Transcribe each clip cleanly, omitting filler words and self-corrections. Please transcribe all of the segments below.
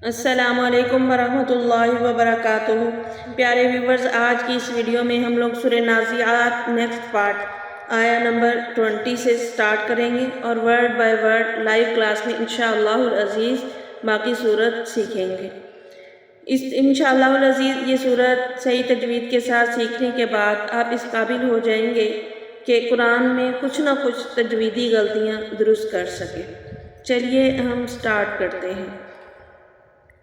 السلام علیکم ورحمۃ اللہ وبرکاتہ۔ پیارے ویورز، آج کی اس ویڈیو میں ہم لوگ سورہ نازعات نیکسٹ پارٹ آیا نمبر 20 سے سٹارٹ کریں گے اور word by word live class میں انشاءاللہ العزیز باقی صورت سیکھیں گے۔ انشاءاللہ العزیز یہ صورت صحیح تجوید کے ساتھ سیکھنے کے بعد آپ اس قابل ہو جائیں گے کہ قرآن میں کچھ نہ کچھ تجویدی غلطیاں درست کر سکیں۔ چلیے ہم سٹارٹ کرتے ہیں۔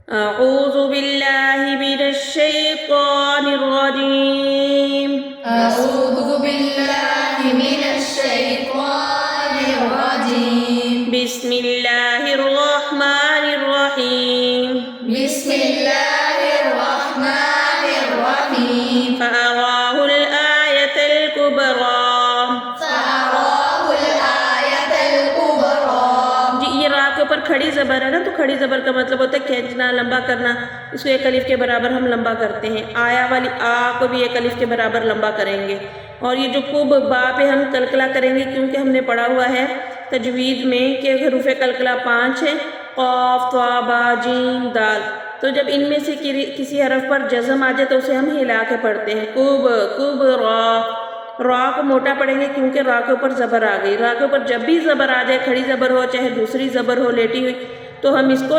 اعوذ باللہ من الشیطان الرجیم۔ اعوذ باللہ من الشیطان الرجیم۔ بسم اللہ الرحمن الرحیم۔ بسم اللہ الرحمن الرحیم۔ فأراہ الآیۃ الکبریٰ۔ فأراہ الآیۃ الکبریٰ۔ جی یہ را کے اوپر کھڑی زبر ہے نا، تو کھڑی زبر کا مطلب ہوتا ہے کھینچنا، لمبا کرنا۔ اس کو ایک الف کے برابر ہم لمبا کرتے ہیں۔ آیا والی آ کو بھی ایک الف کے برابر لمبا کریں گے۔ اور یہ جو کب با پہ ہم کلکلا کریں گے، کیونکہ ہم نے پڑھا ہوا ہے تجوید میں کہ حروف کلکلا 5 ہیں، قاف، طا، با، جیم، دال۔ تو جب ان میں سے کسی حرف پر جزم آ جائے تو اسے ہم ہلا کے پڑھتے ہیں، کب، کب، را۔ را کو موٹا پڑھیں گے کیونکہ را کے اوپر زبر آ گئی۔ را کے اوپر جب بھی زبر آ جائے، کھڑی زبر ہو چاہے دوسری زبر ہو لیٹی ہوئی، تو ہم اس کو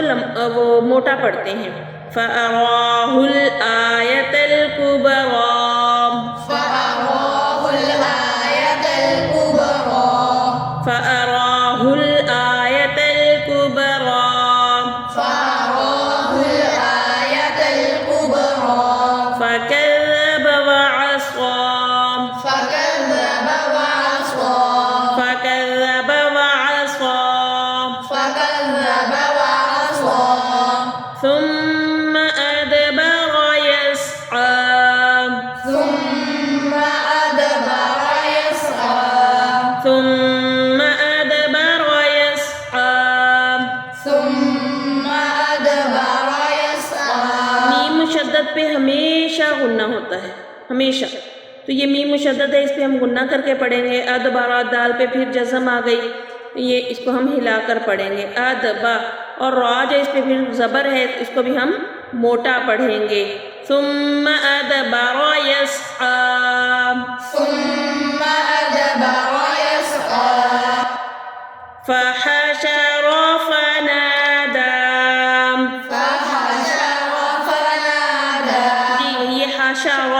وہ موٹا پڑھتے ہیں۔ فَأَرَاهُ الْآيَةَ الْكُبْرَىٰ۔ فأراہ الآیۃ الکبریٰ۔ فَأَرَاهُ الْآيَةَ الْكُبْرَىٰ۔ فأراہ الآیۃ الکبریٰ۔ فَكَذَّبَ وَعَصَىٰ۔ فکذب وعصیٰ۔ فَكَذَّبَ وَعَصَىٰ۔ فکذب وعصیٰ۔ ثُمَّ أَدْبَرَ يَسْعَىٰ۔ ثم أدبر يسعى۔ ثُمَّ أَدْبَرَ يَسْعَىٰ۔ ثم أدبر يسعى۔ میم مشدد پہ ہمیشہ غنہ ہوتا ہے، ہمیشہ۔ تو یہ میم مشدد ہے، اس پہ ہم غنہ کر کے پڑھیں گے۔ ادبارا، دال پہ پھر جزم آ گئی، یہ اس کو ہم ہلا کر پڑھیں گے، ادبا۔ اور را جو اس پہ پھر زبر ہے، اس کو بھی ہم موٹا پڑھیں گے۔ ثم ادبر یسعیٰ۔ ثم أدبر يسعى۔ فحشر فنادى۔ فحشر فنادى۔ جی یہ حشر،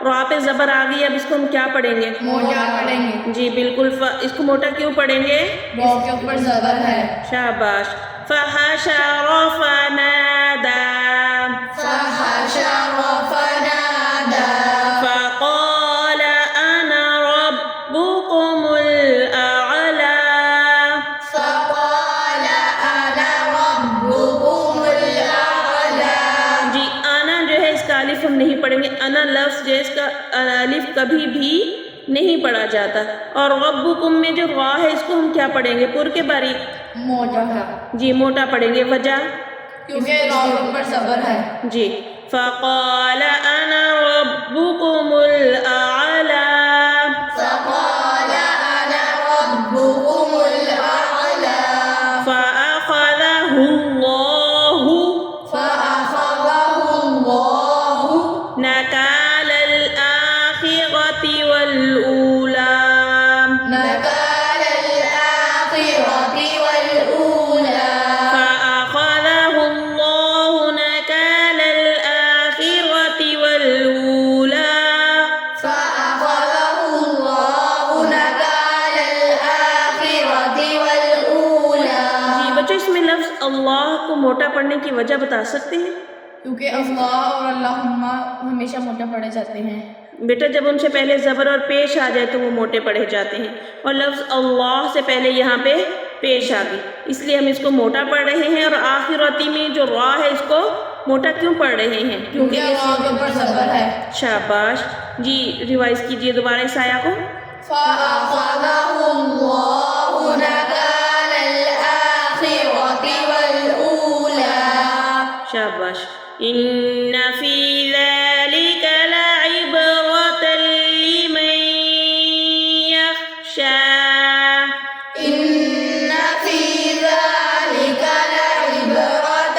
را پہ زبر آ گئی، اب اس کو ہم کیا پڑھیں گے؟ موٹا پڑھیں گے، جی بالکل۔ اس کو موٹا کیوں پڑھیں گے؟ واو کے اوپر زبر ہے۔ شاباش۔ فحشر فنادى۔ فحشر فنادى۔ فقال أنا ربكم الأعلى۔ فقال أنا ربكم الأعلى۔ جی انا جو ہے اس کا الف ہم نہیں پڑھیں گے، انا لفظ جو ہے اس کا الف کبھی بھی نہیں پڑھا جاتا۔ اور ربکم میں جو را ہے اس کو ہم کیا پڑھیں گے؟ پر کے باریک، موٹا ہے جی موٹا پڑھیں گے۔ وجہ؟ کیونکہ را کے اوپر زبر ہے۔ جی فقال انا ربكم الاعلى۔ فقال أنا ربكم الأعلى۔ فاخذه الله فأخذه الله نكال الاخرة والاولى۔ نكال الآخرة والأولى۔ فاخذه الله نكال الاخرة والاولى۔ فأخذه الله نكال الآخرة والأولى۔ جی بچوں، اس میں لفظ اللہ کو موٹا پڑھنے کی وجہ بتا سکتے ہیں؟ کیونکہ اللہ اور اللہم ہمیشہ موٹا پڑھے جاتے ہیں۔ بیٹا جب ان سے پہلے زبر اور پیش آ جائے تو وہ موٹے پڑھے جاتے ہیں، اور لفظ اللہ سے پہلے یہاں پہ پیش آ گئی، اس لیے ہم اس کو موٹا پڑھ رہے ہیں۔ اور آخرتی میں جو را ہے اس کو موٹا کیوں پڑھ رہے ہیں؟ کیونکہ را کے اوپر زبر ہے۔ شاباش۔ جی ریوائز کیجئے دوبارہ اس آیا کو۔ فأخذه الله نكال الآخرة والأولى۔ شاباش۔ ان فی ذلک لعبرۃ لمن یخشی۔ إن في ذلك لعبرة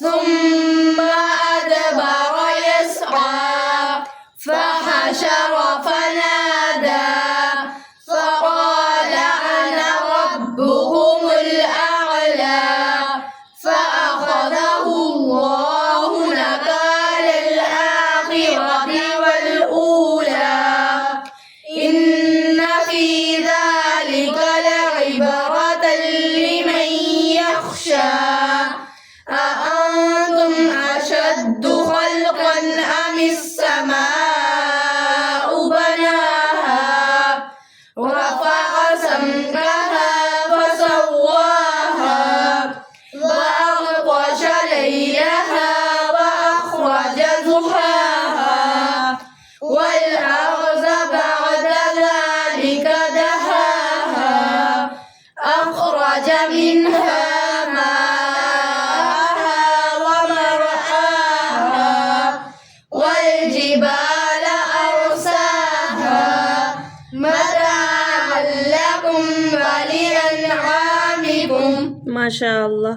ثم أدبر يسعى فحشر فنادى ماشاء اللہ.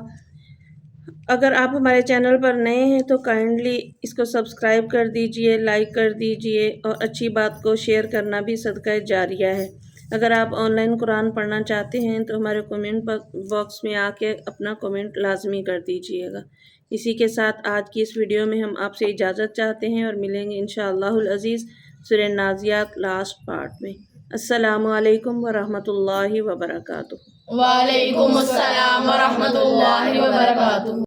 اگر آپ ہمارے چینل پر نئے ہیں تو کائنڈلی اس کو سبسکرائب کر دیجئے، لائک کر دیجئے، اور اچھی بات کو شیئر کرنا بھی صدقہ جاریہ ہے. اگر آپ آن لائن قرآن پڑھنا چاہتے ہیں تو ہمارے کومنٹ باکس میں آ کے اپنا کومنٹ لازمی کر دیجئے گا. اسی کے ساتھ آج کی اس ویڈیو میں ہم آپ سے اجازت چاہتے ہیں اور ملیں گے انشاءاللہ العزیز سورہ نازیات لاسٹ پارٹ میں. السلام علیکم ورحمۃ اللہ وبرکاتہ. وعلیکم السلام ورحمۃ اللہ وبرکاتہ.